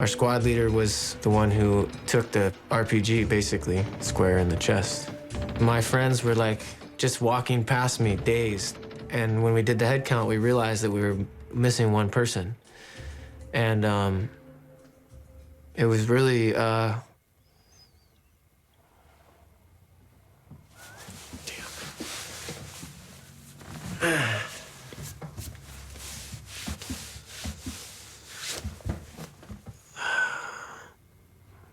Our squad leader was the one who took the RPG, basically, square in the chest. My friends were like just walking past me, dazed. And when we did the head count, we realized that we were missing one person. And it was really,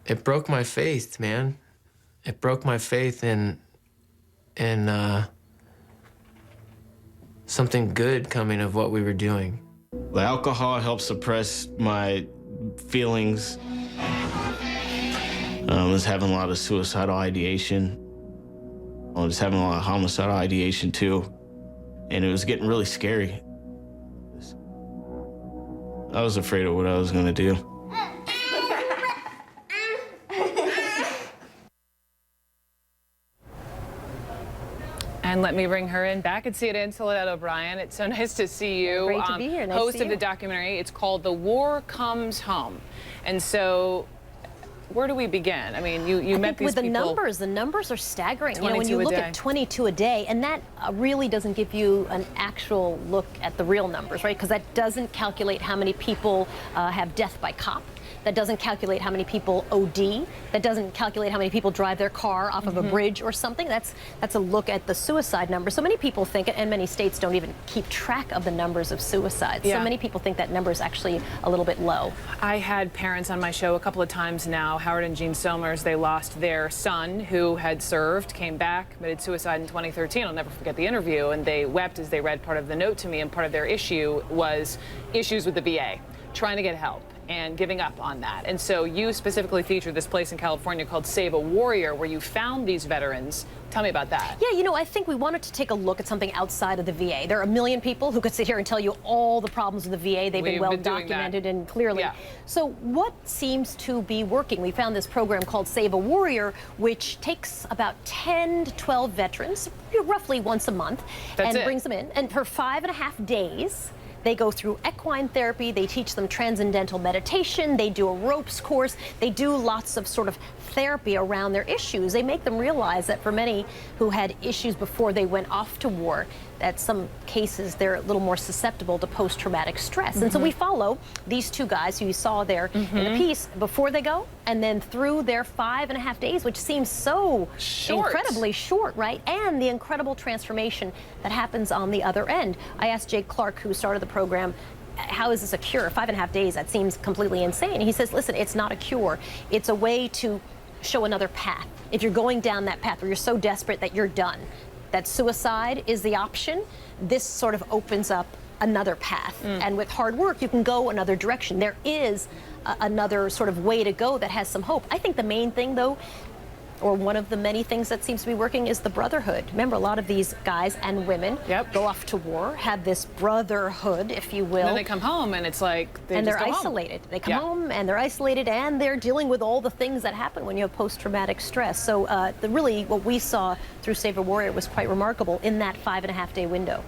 it broke my faith, man. It broke my faith in something good coming of what we were doing. The alcohol helped suppress my feelings. I was having a lot of suicidal ideation. I was having a lot of homicidal ideation too. And it was getting really scary. I was afraid of what I was gonna do. And let me bring her in back at CNN, Soledad O'Brien. It's so nice to see you. Great to be here. Nice host to see of the you. documentary. It's called The War Comes Home. And so, where do we begin? I mean, you met these with people. the numbers are staggering. You know, when 22 you a look day. at 22 a day, and that really doesn't give you an actual look at the real numbers, right? Because that doesn't calculate how many people have death by cop. That doesn't calculate how many people OD. That doesn't calculate how many people drive their car off of a bridge or something. That's a look at the suicide number. So many people think, and many states don't even keep track of the numbers of suicides. Yeah. So many people think that number is actually a little bit low. I had parents on my show a couple of times now, Howard and Jean Somers. They lost their son who had served, came back, committed suicide in 2013. I'll never forget the interview, and they wept as they read part of the note to me, and part of their issue was issues with the VA, trying to get help and giving up on that. And so you specifically featured this place in California called Save a Warrior, where you found these veterans. Tell me about that. Yeah, you know, I think we wanted to take a look at something outside of the VA. There are a million people who could sit here and tell you all the problems with the VA. They've been well documented and clearly. Yeah. So what seems to be working? We found this program called Save a Warrior, which takes about 10 to 12 veterans, roughly once a month, and brings them in. And for 5.5 days, they go through equine therapy, they teach them transcendental meditation, they do a ropes course, they do lots of sort of therapy around their issues. They make them realize that for many who had issues before they went off to war, that some cases they're a little more susceptible to post-traumatic stress. And so we follow these two guys who you saw there in the piece before they go and then through their 5.5 days, which seems so incredibly short, right? And the incredible transformation that happens on the other end. I asked Jake Clark, who started the program, how is this a cure? 5.5 days, that seems completely insane. He says, listen, it's not a cure. It's a way to show another path. If you're going down that path where you're so desperate that you're done, that suicide is the option, this sort of opens up another path. And with hard work, you can go another direction. There is another sort of way to go that has some hope. I think the main thing, though, or one of the many things that seems to be working, is the brotherhood. Remember, a lot of these guys and women go off to war, have this brotherhood, if you will. And then they come home and it's like they're isolated. They come home and they're isolated, and they're dealing with all the things that happen when you have post-traumatic stress. So really what we saw through Save a Warrior was quite remarkable in that 5.5 day window.